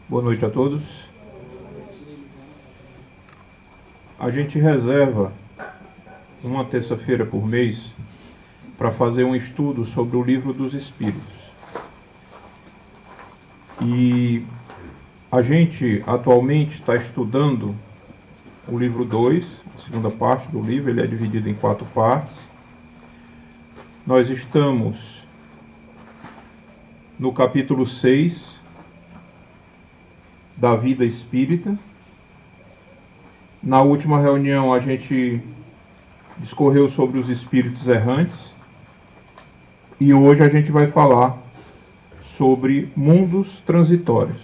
Boa noite a todos. A gente reserva uma terça-feira por mês para fazer um estudo sobre o Livro dos Espíritos. E a gente atualmente está estudando o livro 2, a segunda parte do livro. Ele é dividido em 4 partes. Nós estamos no capítulo 6 da vida espírita. Na última reunião a gente discorreu sobre os espíritos errantes e hoje a gente vai falar sobre mundos transitórios.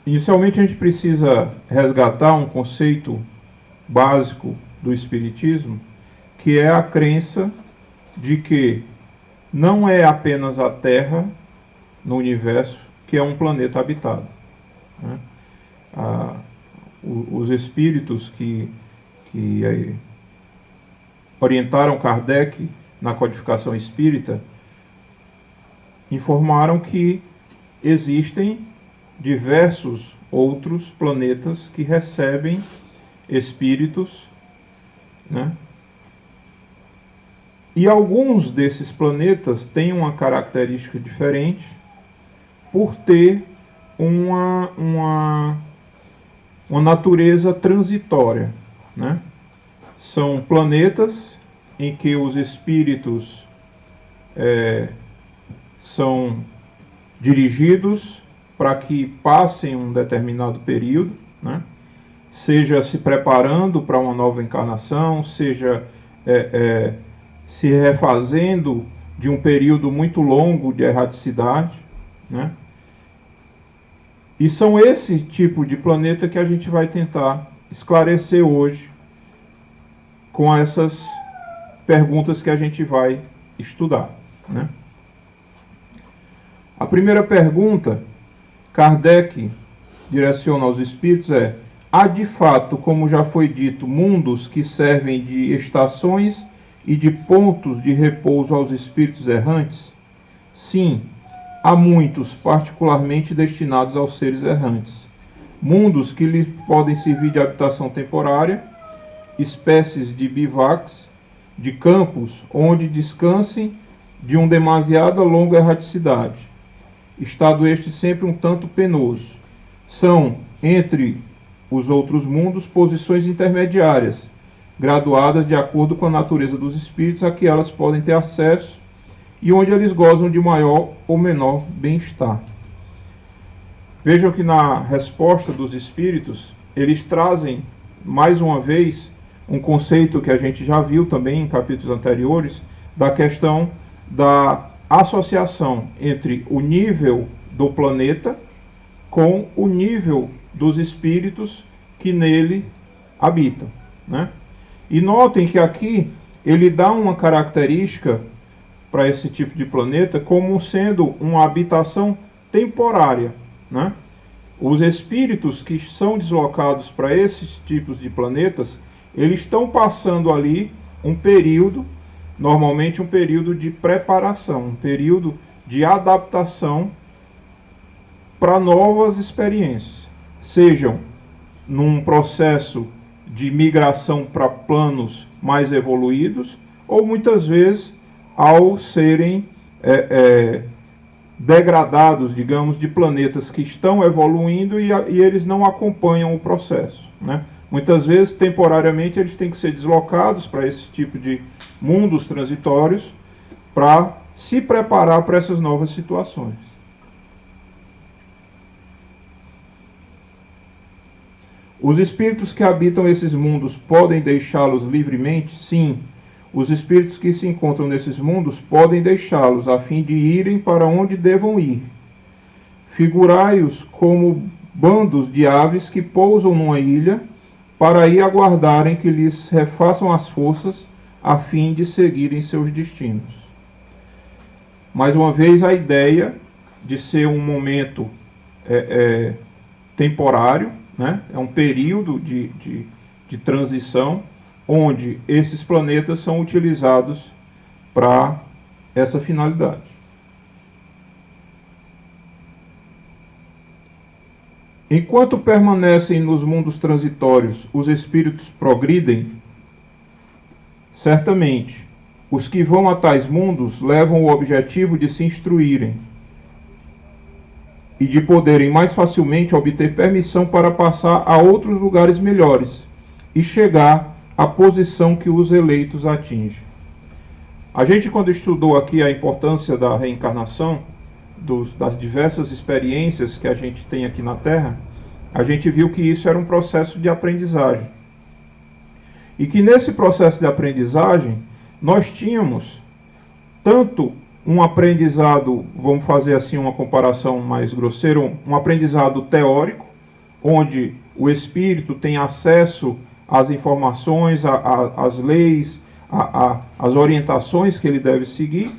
Inicialmente a gente precisa resgatar um conceito básico do espiritismo, que é a crença de que não é apenas a Terra no universo que é um planeta habitado, né? Os espíritos que orientaram Kardec na codificação espírita informaram que existem diversos outros planetas que recebem espíritos, né? E alguns desses planetas têm uma característica diferente por ter uma natureza transitória, né? São planetas em que os espíritos são dirigidos para que passem um determinado período, né? Seja se preparando para uma nova encarnação, seja se refazendo de um período muito longo de erraticidade, né? E são esse tipo de planeta que a gente vai tentar esclarecer hoje com essas perguntas que a gente vai estudar, né? A primeira pergunta, Kardec direciona aos espíritos é: há de fato, como já foi dito, mundos que servem de estações e de pontos de repouso aos espíritos errantes? Sim, há muitos particularmente destinados aos seres errantes. Mundos que lhes podem servir de habitação temporária, espécies de bivacs, de campos onde descansem de uma demasiada longa erraticidade. Estado este sempre um tanto penoso. São, entre os outros mundos, posições intermediárias, graduadas de acordo com a natureza dos espíritos a que elas podem ter acesso e onde eles gozam de maior ou menor bem-estar. Vejam que na resposta dos espíritos, eles trazem, mais uma vez, um conceito que a gente já viu também em capítulos anteriores, da questão da associação entre o nível do planeta com o nível dos espíritos que nele habitam, né? E notem que aqui ele dá uma característica para esse tipo de planeta como sendo uma habitação temporária, né? Os espíritos que são deslocados para esses tipos de planetas, eles estão passando ali um período, normalmente um período de preparação, um período de adaptação para novas experiências, sejam num processo de migração para planos mais evoluídos, ou muitas vezes ao serem degradados, digamos, de planetas que estão evoluindo e eles não acompanham o processo, né? Muitas vezes, temporariamente, eles têm que ser deslocados para esse tipo de mundos transitórios para se preparar para essas novas situações. Os espíritos que habitam esses mundos podem deixá-los livremente? Sim. Os espíritos que se encontram nesses mundos podem deixá-los a fim de irem para onde devam ir. Figurai-os como bandos de aves que pousam numa ilha para aí aguardarem que lhes refaçam as forças a fim de seguirem seus destinos. Mais uma vez, a ideia de ser um momento temporário, né? É um período de transição onde esses planetas são utilizados para essa finalidade. Enquanto permanecem nos mundos transitórios, os espíritos progridem, certamente, os que vão a tais mundos levam o objetivo de se instruírem e de poderem mais facilmente obter permissão para passar a outros lugares melhores e chegar à posição que os eleitos atingem. A gente, quando estudou aqui a importância da reencarnação, das diversas experiências que a gente tem aqui na Terra, a gente viu que isso era um processo de aprendizagem. E que nesse processo de aprendizagem, nós tínhamos tanto um aprendizado, vamos fazer assim uma comparação mais grosseira, um aprendizado teórico, onde o espírito tem acesso às informações, às leis, às orientações que ele deve seguir,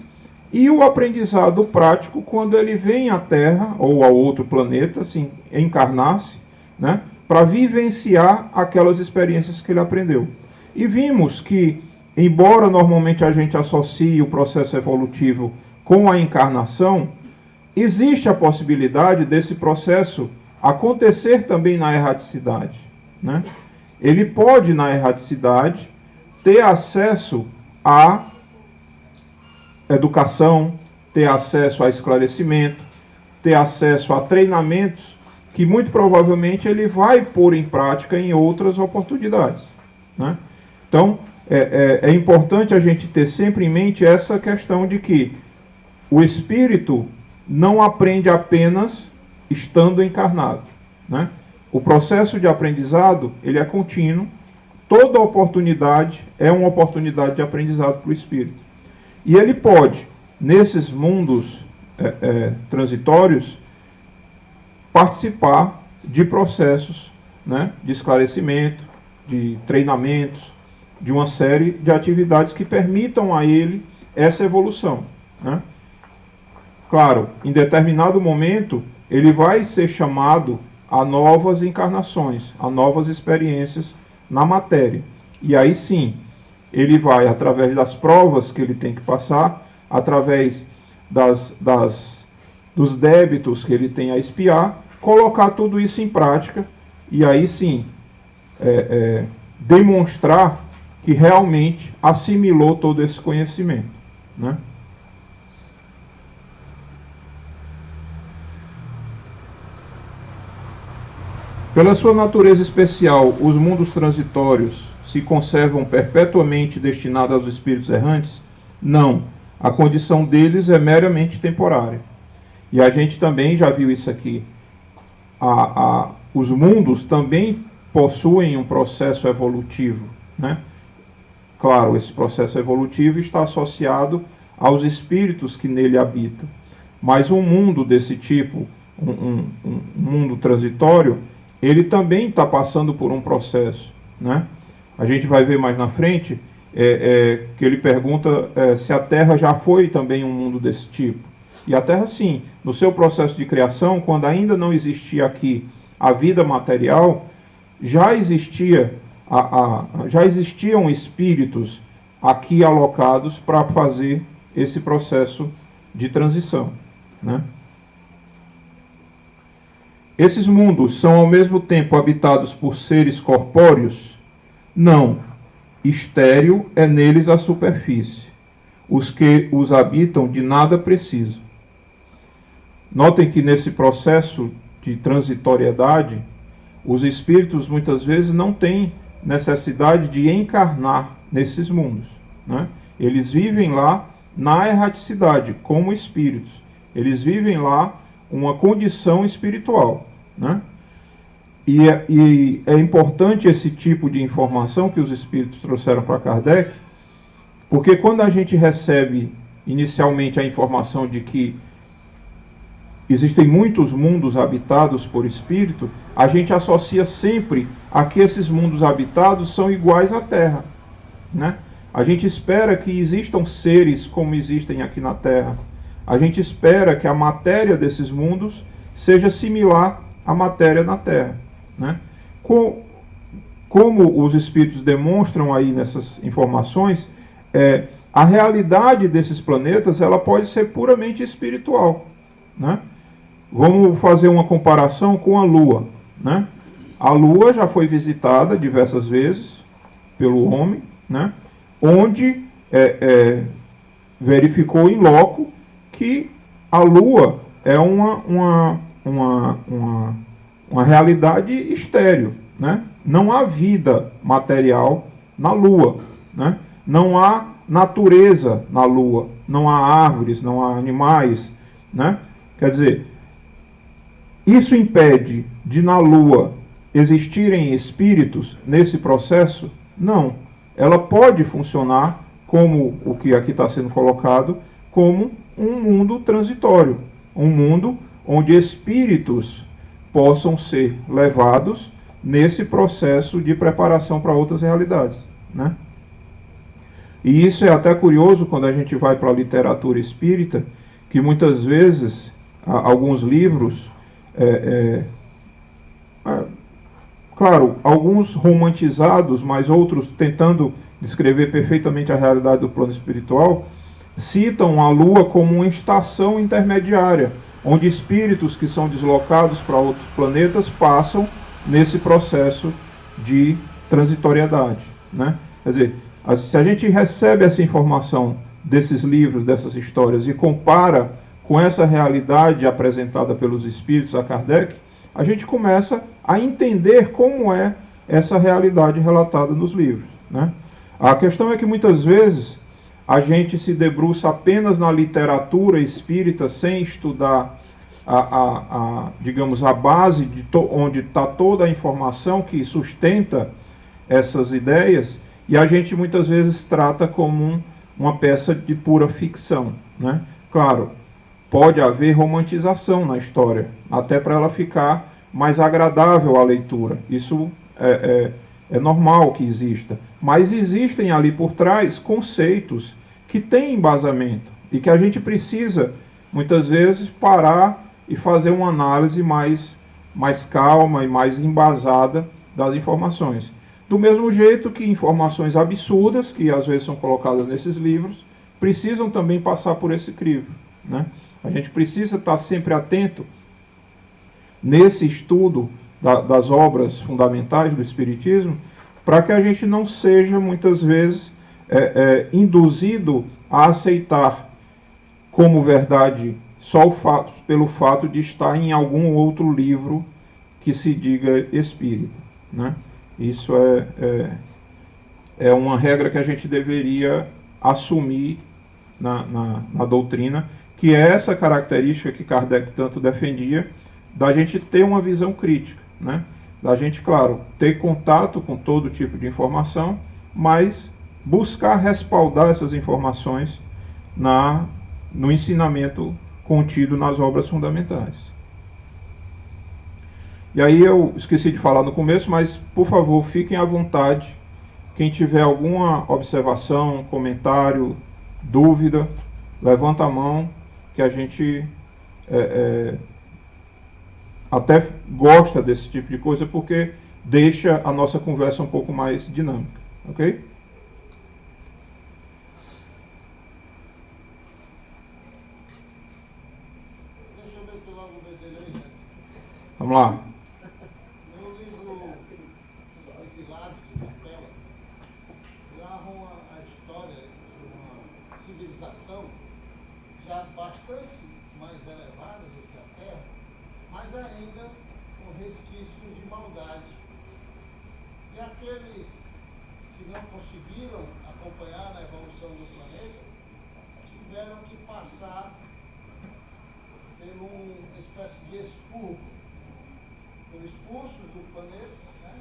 e o aprendizado prático quando ele vem à Terra ou a outro planeta, assim, encarnar-se, né, para vivenciar aquelas experiências que ele aprendeu. E vimos que, embora normalmente a gente associe o processo evolutivo com a encarnação, existe a possibilidade desse processo acontecer também na erraticidade, né? Ele pode, na erraticidade, ter acesso à educação, ter acesso a esclarecimento, ter acesso a treinamentos que muito provavelmente ele vai pôr em prática em outras oportunidades, né? Então, é importante a gente ter sempre em mente essa questão de que o espírito não aprende apenas estando encarnado, né? O processo de aprendizado, ele é contínuo. Toda oportunidade é uma oportunidade de aprendizado para o espírito. E ele pode, nesses mundos transitórios, participar de processos, né, de esclarecimento, de treinamentos, de uma série de atividades que permitam a ele essa evolução, né? Claro, em determinado momento, ele vai ser chamado a novas encarnações, a novas experiências na matéria. E aí sim, ele vai, através das provas que ele tem que passar, através dos débitos que ele tem a expiar, colocar tudo isso em prática e aí sim demonstrar que realmente assimilou todo esse conhecimento, né? Pela sua natureza especial, os mundos transitórios se conservam perpetuamente destinados aos espíritos errantes? Não. A condição deles é meramente temporária. E a gente também já viu isso aqui. Os mundos também possuem um processo evolutivo, né? Claro, esse processo evolutivo está associado aos espíritos que nele habitam. Mas um mundo desse tipo, um mundo transitório, ele também está passando por um processo, né? A gente vai ver mais na frente que ele pergunta se a Terra já foi também um mundo desse tipo. E a Terra, sim, no seu processo de criação, quando ainda não existia aqui a vida material, já existiam espíritos aqui alocados para fazer esse processo de transição, né? Esses mundos são ao mesmo tempo habitados por seres corpóreos? Não. Estéril é neles a superfície. Os que os habitam de nada precisam. Notem que nesse processo de transitoriedade, os espíritos muitas vezes não têm necessidade de encarnar nesses mundos, né? Eles vivem lá na erraticidade, como espíritos. Eles vivem lá uma condição espiritual, né? E é importante esse tipo de informação que os espíritos trouxeram para Kardec, porque quando a gente recebe inicialmente a informação de que existem muitos mundos habitados por espírito, a gente associa sempre a que esses mundos habitados são iguais à Terra, né? A gente espera que existam seres como existem aqui na Terra. A gente espera que a matéria desses mundos seja similar à matéria na Terra, né? Como os espíritos demonstram aí nessas informações, a realidade desses planetas ela pode ser puramente espiritual, né? Vamos fazer uma comparação com a Lua. né? A Lua já foi visitada diversas vezes pelo homem, né? Onde verificou em loco que a Lua é uma realidade estéril, né? Não há vida material na Lua, né? Não há natureza na Lua, não há árvores, não há animais, né? Quer dizer, isso impede de na Lua existirem espíritos nesse processo? Não. Ela pode funcionar como o que aqui está sendo colocado, como um mundo transitório, um mundo onde espíritos possam ser levados nesse processo de preparação para outras realidades, né? E isso é até curioso quando a gente vai para a literatura espírita, que muitas vezes alguns livros, claro, alguns romantizados, mas outros tentando descrever perfeitamente a realidade do plano espiritual, citam a Lua como uma estação intermediária, onde espíritos que são deslocados para outros planetas passam nesse processo de transitoriedade, né? Quer dizer, se a gente recebe essa informação desses livros, dessas histórias, e compara com essa realidade apresentada pelos espíritos a Kardec, a gente começa a entender como é essa realidade relatada nos livros, né? A questão é que muitas vezes a gente se debruça apenas na literatura espírita sem estudar digamos, a base de onde está toda a informação que sustenta essas ideias, e a gente muitas vezes trata como uma peça de pura ficção, né? Claro, pode haver romantização na história, até para ela ficar mais agradável à leitura. Isso é normal que exista. Mas existem ali por trás conceitos que têm embasamento e que a gente precisa, muitas vezes, parar e fazer uma análise mais calma e mais embasada das informações. Do mesmo jeito que informações absurdas, que às vezes são colocadas nesses livros, precisam também passar por esse crivo, né? A gente precisa estar sempre atento nesse estudo das obras fundamentais do Espiritismo, para que a gente não seja, muitas vezes, induzido a aceitar como verdade só pelo fato de estar em algum outro livro que se diga espírita, né? Isso é uma regra que a gente deveria assumir na doutrina, que é essa característica que Kardec tanto defendia, da gente ter uma visão crítica, né? Da gente, claro, ter contato com todo tipo de informação, mas buscar respaldar essas informações no ensinamento contido nas obras fundamentais. E aí eu esqueci de falar no começo, mas por favor, fiquem à vontade. Quem tiver alguma observação, comentário, dúvida, levanta a mão, que a gente até gosta desse tipo de coisa, porque deixa a nossa conversa um pouco mais dinâmica, ok? Deixa eu ver se eu logo ver dele aí, gente. Vamos lá. No livro Exilados de Capela, narram a história de uma civilização já bastante mais elevada do que a Terra, mas ainda com resquícios de maldade. E aqueles que não conseguiram acompanhar a evolução do planeta tiveram que passar por uma espécie de expurgo. Foram expulsos do planeta, né?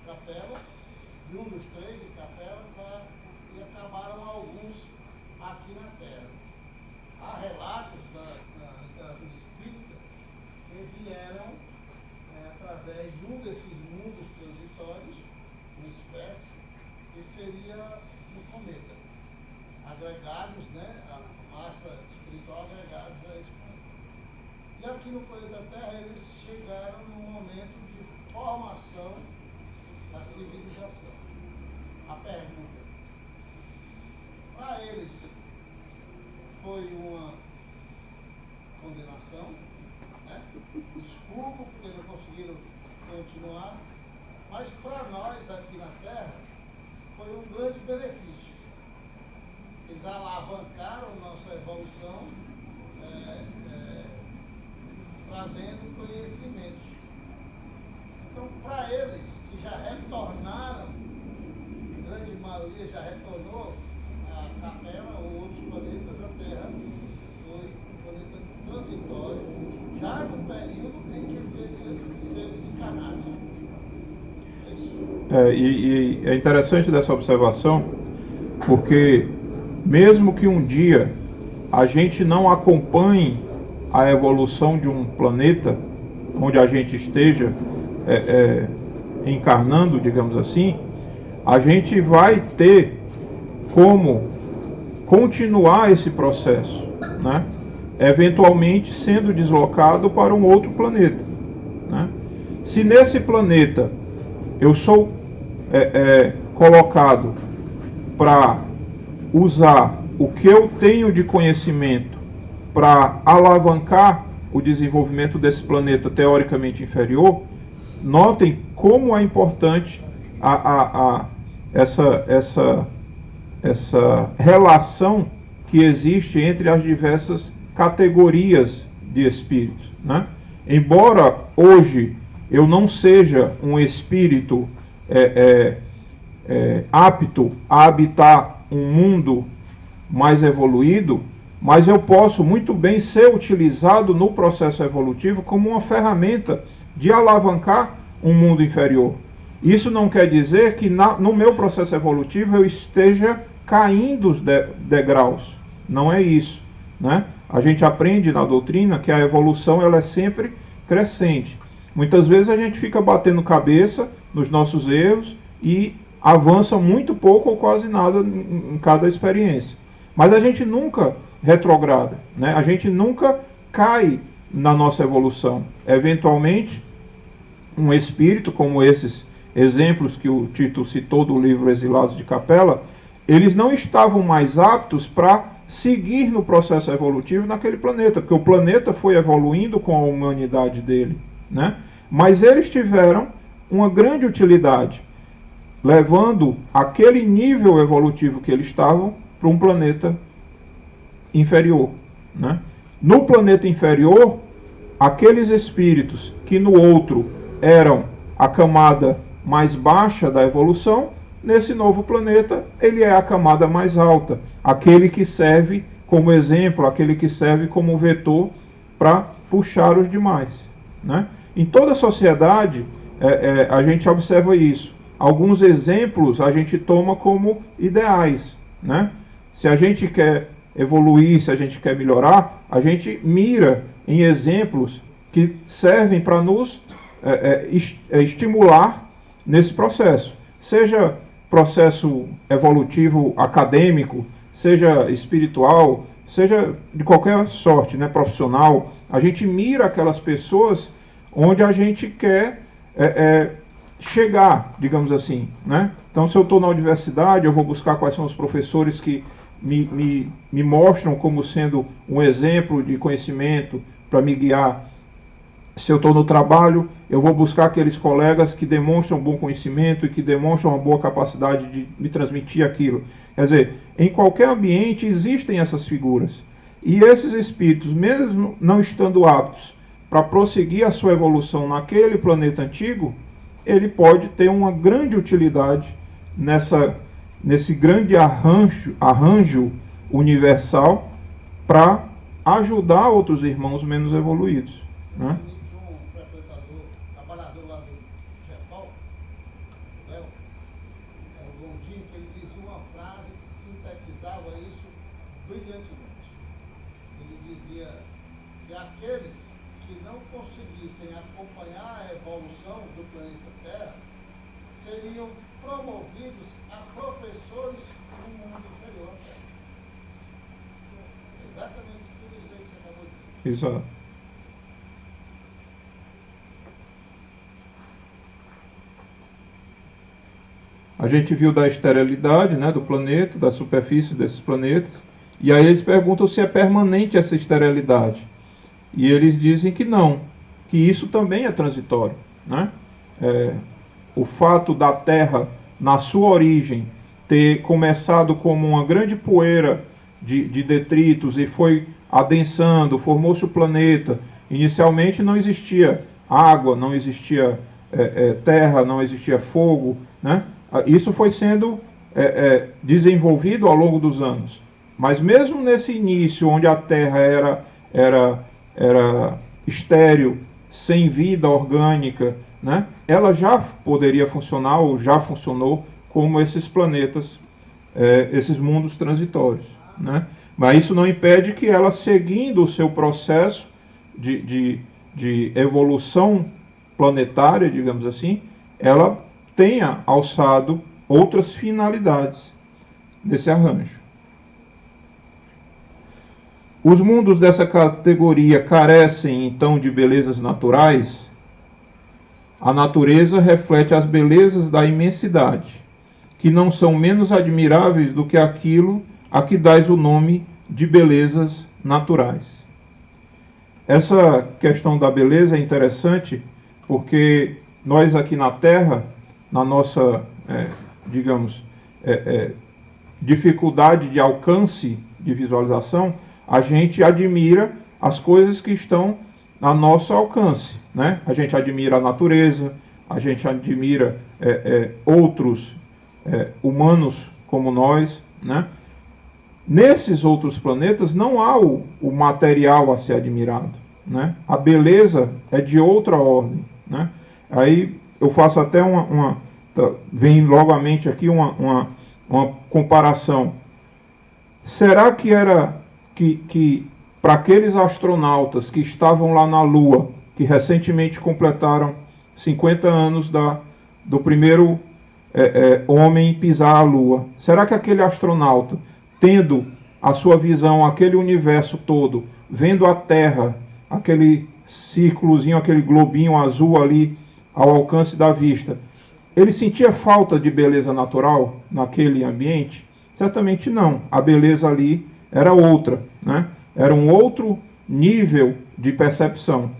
Capela, de um dos três de Capela, e acabaram alguns aqui na Terra. Há relatos da literatura espírita que vieram através de um desses mundos transitórios, uma espécie, que seria um cometa. Agregados, né, a massa espiritual agregados a esse planeta. E aqui no planeta Terra eles chegaram num momento de formação da civilização. A pergunta: para eles foi uma condenação, né? né? Escuro, porque não conseguiram continuar. Mas para nós aqui na Terra foi um grande benefício. Eles alavancaram nossa evolução, trazendo conhecimentos. Então, para eles que já retornaram, a grande maioria já retornou à Capela ou outros planetas, a Terra foi um planeta transitório, já no período em que eles seres encarnados. E é interessante dessa observação, porque mesmo que um dia a gente não acompanhe a evolução de um planeta onde a gente esteja encarnando, digamos assim, a gente vai ter como continuar esse processo, né? Eventualmente sendo deslocado para um outro planeta, né? Se nesse planeta eu sou colocado para usar o que eu tenho de conhecimento para alavancar o desenvolvimento desse planeta teoricamente inferior, notem como é importante essa relação que existe entre as diversas categorias de espíritos, né? Embora hoje eu não seja um espírito apto a habitar um mundo mais evoluído, mas eu posso muito bem ser utilizado no processo evolutivo como uma ferramenta de alavancar um mundo inferior. Isso não quer dizer que no meu processo evolutivo eu esteja caindo os degraus. Não é isso, né? A gente aprende na doutrina que a evolução ela é sempre crescente. Muitas vezes a gente fica batendo cabeça nos nossos erros e avança muito pouco ou quase nada em cada experiência. Mas a gente nunca retrograda, né? A gente nunca cai na nossa evolução. Eventualmente, um espírito como esses exemplos que o Tito citou do livro Exilados de Capela, eles não estavam mais aptos para seguir no processo evolutivo naquele planeta, porque o planeta foi evoluindo com a humanidade dele, né? Mas eles tiveram uma grande utilidade, levando aquele nível evolutivo que eles estavam para um planeta inferior, né? No planeta inferior, aqueles espíritos que no outro eram a camada mais baixa da evolução, nesse novo planeta ele é a camada mais alta, aquele que serve como exemplo, aquele que serve como vetor para puxar os demais, né? Em toda a sociedade a gente observa isso. Alguns exemplos a gente toma como ideais, né? Se a gente quer evoluir, se a gente quer melhorar, a gente mira em exemplos que servem para nos estimular nesse processo. Seja processo evolutivo acadêmico, seja espiritual, seja de qualquer sorte, né, profissional, a gente mira aquelas pessoas onde a gente quer chegar, digamos assim, né? Então, se eu estou na universidade, eu vou buscar quais são os professores que me mostram como sendo um exemplo de conhecimento para me guiar. Se eu estou no trabalho, eu vou buscar aqueles colegas que demonstram bom conhecimento e que demonstram uma boa capacidade de me transmitir aquilo. Quer dizer, em qualquer ambiente existem essas figuras. E esses espíritos, mesmo não estando aptos para prosseguir a sua evolução naquele planeta antigo, ele pode ter uma grande utilidade nesse grande arranjo universal para ajudar outros irmãos menos evoluídos, né? Um frequentador, trabalhador lá do Japão, Léo, o Gondim, que ele dizia uma frase que sintetizava isso brilhantemente. Ele dizia que aqueles que não conseguissem acompanhar a evolução do planeta Terra seriam promovidos a professores no mundo inferior à Terra. Exatamente tudo isso aí que você acabou de dizer. Exato. A gente viu da esterilidade, né, do planeta, da superfície desses planetas, e aí eles perguntam se é permanente essa esterilidade. E eles dizem que não, que isso também é transitório, né? O fato da Terra, na sua origem, ter começado como uma grande poeira de detritos e foi adensando, formou-se o planeta. Inicialmente não existia água, não existia terra, não existia fogo, né? Isso foi sendo desenvolvido ao longo dos anos. Mas mesmo nesse início, onde a Terra era estéril, sem vida orgânica, né? Ela já poderia funcionar, ou já funcionou, como esses planetas, esses mundos transitórios, né? Mas isso não impede que ela, seguindo o seu processo de evolução planetária, digamos assim, ela tenha alçado outras finalidades nesse arranjo. Os mundos dessa categoria carecem, então, de belezas naturais? A natureza reflete as belezas da imensidade, que não são menos admiráveis do que aquilo a que dás o nome de belezas naturais. Essa questão da beleza é interessante porque nós aqui na Terra, na nossa, dificuldade de alcance de visualização, a gente admira as coisas que estão a nosso alcance, né? A gente admira a natureza, a gente admira outros humanos como nós, né? Nesses outros planetas não há o material a ser admirado, né? A beleza é de outra ordem, né? Aí eu faço até vem logo à mente aqui uma comparação. Será que era que para aqueles astronautas que estavam lá na Lua, que recentemente completaram 50 anos do primeiro homem pisar a Lua, será que aquele astronauta, tendo a sua visão, aquele universo todo, vendo a Terra, aquele círculozinho, aquele globinho azul ali ao alcance da vista, ele sentia falta de beleza natural naquele ambiente? Certamente não. A beleza ali era outra, né? Era um outro nível de percepção.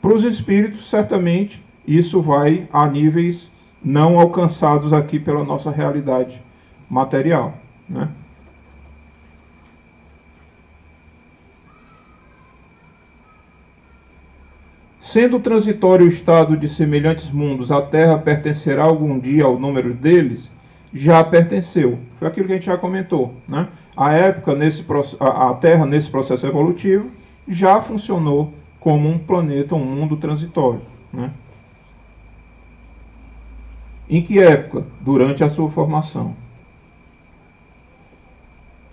Para os espíritos, certamente, isso vai a níveis não alcançados aqui pela nossa realidade material, né? Sendo transitório o estado de semelhantes mundos, a Terra pertencerá algum dia ao número deles? Já pertenceu. Foi aquilo que a gente já comentou, né? A Terra, nesse processo evolutivo, já funcionou como um planeta, um mundo transitório, né? Em que época? Durante a sua formação.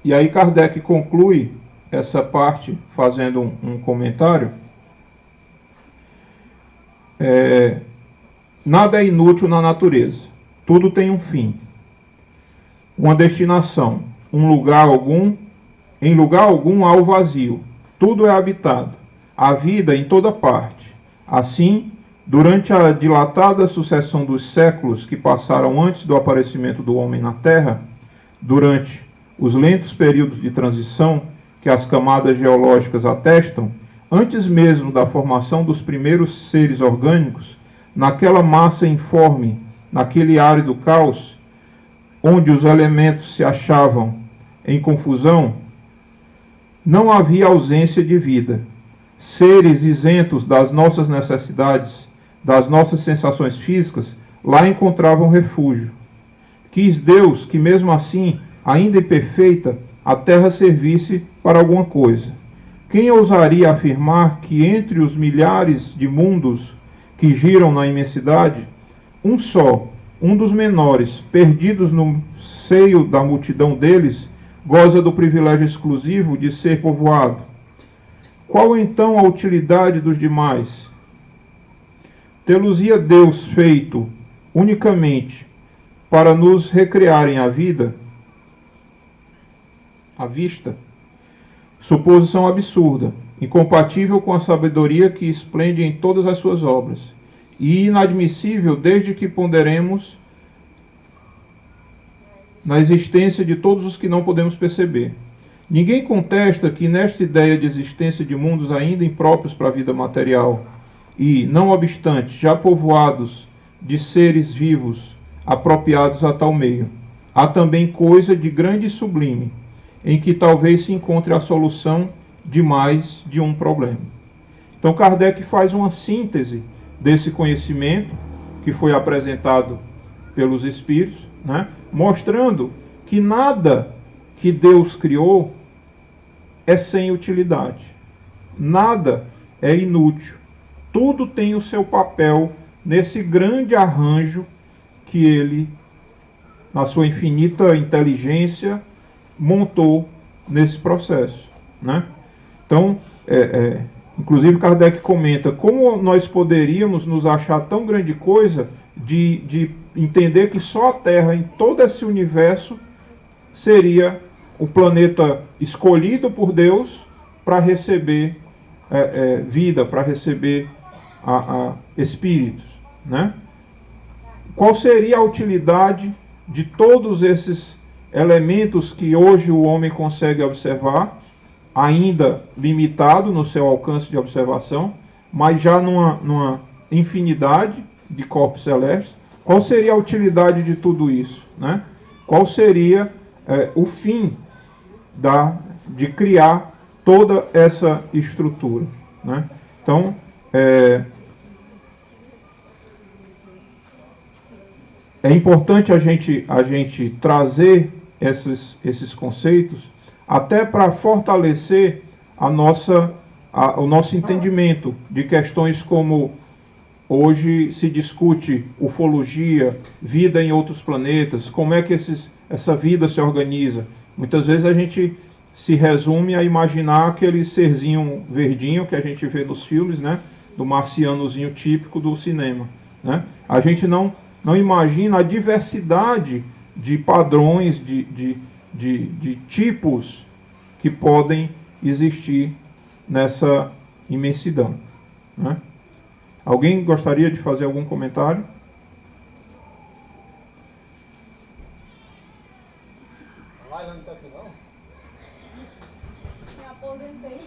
E aí Kardec conclui essa parte fazendo um comentário. Nada é inútil na natureza. Tudo tem um fim, uma destinação, em lugar algum há o vazio. Tudo é habitado. A vida em toda parte. Assim, durante a dilatada sucessão dos séculos que passaram antes do aparecimento do homem na Terra, durante os lentos períodos de transição que as camadas geológicas atestam, antes mesmo da formação dos primeiros seres orgânicos, naquela massa informe, naquele árido caos, onde os elementos se achavam em confusão, não havia ausência de vida. Seres isentos das nossas necessidades, das nossas sensações físicas, lá encontravam refúgio. Quis Deus que, mesmo assim, ainda imperfeita, a Terra servisse para alguma coisa. Quem ousaria afirmar que entre os milhares de mundos que giram na imensidade, um só, um dos menores, perdidos no seio da multidão deles, goza do privilégio exclusivo de ser povoado? Qual então a utilidade dos demais? Tê-los-ia Deus feito unicamente para nos recriarem a vida, à vista? Suposição absurda, incompatível com a sabedoria que esplende em todas as suas obras, e inadmissível desde que ponderemos na existência de todos os que não podemos perceber. Ninguém contesta que nesta ideia de existência de mundos ainda impróprios para a vida material e, não obstante, já povoados de seres vivos apropriados a tal meio, há também coisa de grande e sublime, em que talvez se encontre a solução de mais de um problema. Então Kardec faz uma síntese desse conhecimento que foi apresentado pelos Espíritos, né, mostrando que nada que Deus criou é sem utilidade. Nada é inútil. Tudo tem o seu papel nesse grande arranjo que ele, na sua infinita inteligência, montou nesse processo, né? Então, inclusive Kardec comenta como nós poderíamos nos achar tão grande coisa de entender que só a Terra em todo esse universo seria o planeta escolhido por Deus para receber vida, para receber espíritos, né? Qual seria a utilidade de todos esses elementos que hoje o homem consegue observar, ainda limitado no seu alcance de observação, mas já numa infinidade de corpos celestes? Qual seria a utilidade de tudo isso, né? Qual seria o fim de criar toda essa estrutura, né? Então, é importante a gente trazer esses conceitos até para fortalecer o nosso entendimento de questões como hoje se discute ufologia, vida em outros planetas, como é que essa vida se organiza. Muitas vezes a gente se resume a imaginar aquele serzinho verdinho que a gente vê nos filmes, né, do marcianozinho típico do cinema, né? A gente não imagina a diversidade de padrões, de tipos que podem existir nessa imensidão, né? Alguém gostaria de fazer algum comentário? Laila não está aqui não? Me aposentei.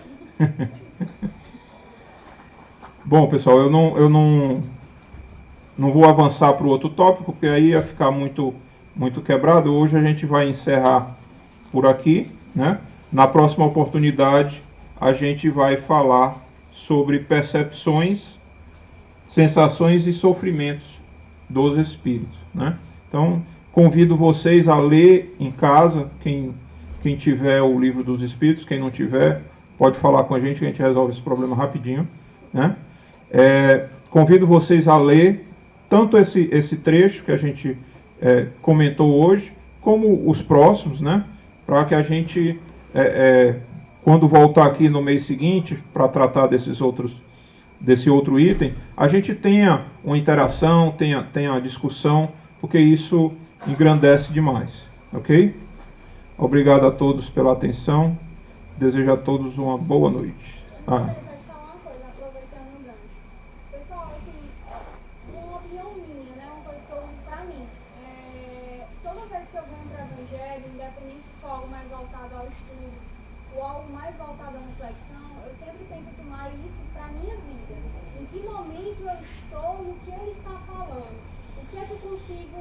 Bom, pessoal, eu não vou avançar para o outro tópico, porque aí ia ficar muito quebrado. Hoje a gente vai encerrar por aqui, né? Na próxima oportunidade a gente vai falar sobre percepções, sensações e sofrimentos dos espíritos, né? Então, convido vocês a ler em casa, quem tiver o livro dos espíritos, quem não tiver, pode falar com a gente que a gente resolve esse problema rapidinho, né? Convido vocês a ler tanto esse trecho que a gente comentou hoje, como os próximos, né? Para que a gente, quando voltar aqui no mês seguinte, para tratar desse outro item, a gente tenha uma interação, tenha uma discussão, porque isso engrandece demais, ok? Obrigado a todos pela atenção, desejo a todos uma boa noite. Pode falar uma coisa, aproveitando o gancho. Pessoal, assim, uma opinião minha, né? Uma coisa que eu uso pra mim. Toda vez que eu venho para o Evangelho, independente se for algo mais voltado ao estudo ou algo mais voltado à reflexão, eu sempre tento tomar isso para minha vida. Em que momento eu estou no que ele está falando? O que é que eu consigo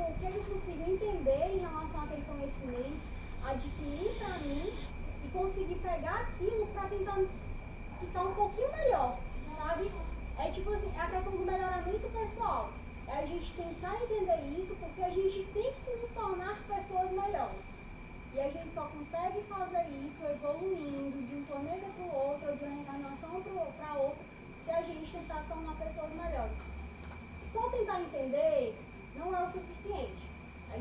entender em relação àquele conhecimento, adquirir para mim e conseguir pegar aquilo para tentar ficar um pouquinho melhor, sabe? É tipo assim, é a questão do melhoramento pessoal. É a gente tentar entender isso porque a gente tem que nos tornar pessoas melhores. E a gente só consegue fazer isso evoluindo de um planeta para o outro, ou de uma encarnação para outra, se a gente tentar se tornar pessoas melhores. Só tentar entender não é o suficiente.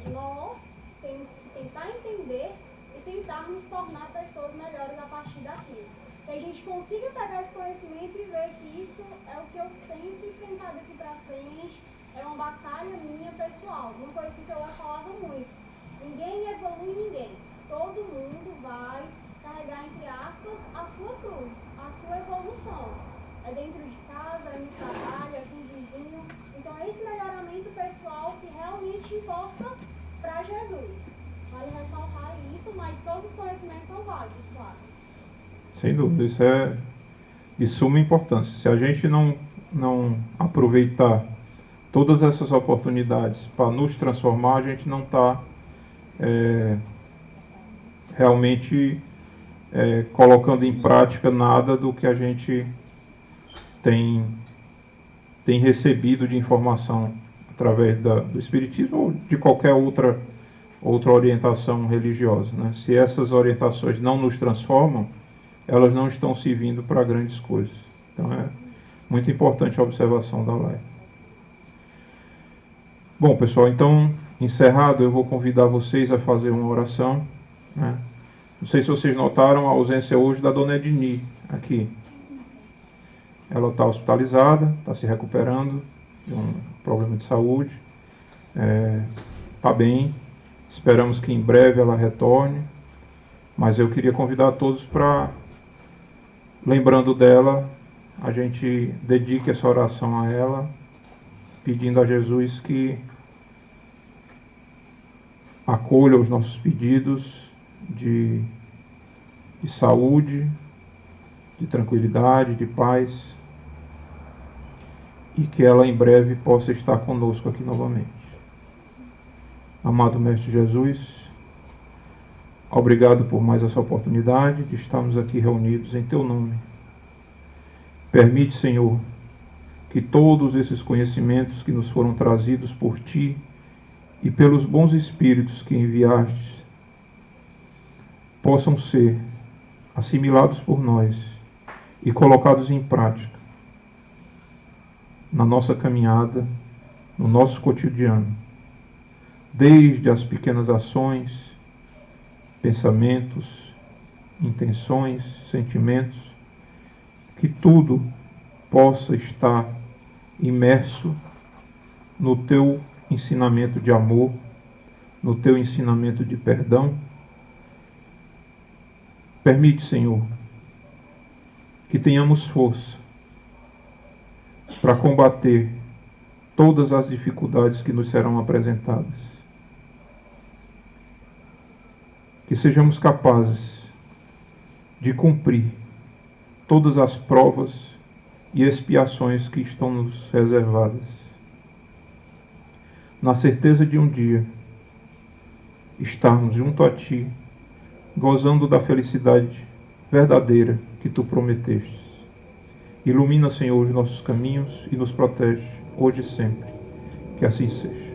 Nós temos que tentar entender e tentar nos tornar pessoas melhores a partir daquilo. Que a gente consiga pegar esse conhecimento e ver que isso é o que eu tenho que enfrentar daqui pra frente, é uma batalha minha pessoal. Uma coisa que o senhor falava muito: ninguém evolui ninguém. Todo mundo vai carregar, entre aspas, a sua cruz, a sua evolução. É dentro de casa, é no trabalho, é com o vizinho. Então é esse melhoramento pessoal que realmente importa para Jesus. Não Vale ressaltar isso, mas todos os conhecimentos são válidos, claro. Sem dúvida, isso é de suma importância. Se a gente não aproveitar todas essas oportunidades para nos transformar, a gente não está realmente colocando em prática nada do que a gente tem recebido de informação através do Espiritismo ou de qualquer outra orientação religiosa, né? Se essas orientações não nos transformam, elas não estão servindo para grandes coisas. Então é muito importante a observação da live. Bom, pessoal, então, encerrado, eu vou convidar vocês a fazer uma oração, né? Não sei se vocês notaram a ausência hoje da Dona Edni aqui. Ela está hospitalizada, está se recuperando de um problema de saúde. Está bem. Esperamos que em breve ela retorne. Mas eu queria convidar todos para, lembrando dela, a gente dedique essa oração a ela, pedindo a Jesus que acolha os nossos pedidos de saúde, de tranquilidade, de paz, e que ela em breve possa estar conosco aqui novamente. Amado Mestre Jesus, obrigado por mais essa oportunidade de estarmos aqui reunidos em Teu nome. Permite, Senhor, que todos esses conhecimentos que nos foram trazidos por Ti e pelos bons Espíritos que enviastes possam ser assimilados por nós e colocados em prática na nossa caminhada, no nosso cotidiano, desde as pequenas ações, pensamentos, intenções, sentimentos, que tudo possa estar imerso no Teu ensinamento de amor, no Teu ensinamento de perdão. Permite, Senhor, que tenhamos força para combater todas as dificuldades que nos serão apresentadas. Que sejamos capazes de cumprir todas as provas e expiações que estão nos reservadas, na certeza de um dia estarmos junto a Ti, gozando da felicidade verdadeira que Tu prometestes. Ilumina, Senhor, os nossos caminhos e nos protege, hoje e sempre. Que assim seja.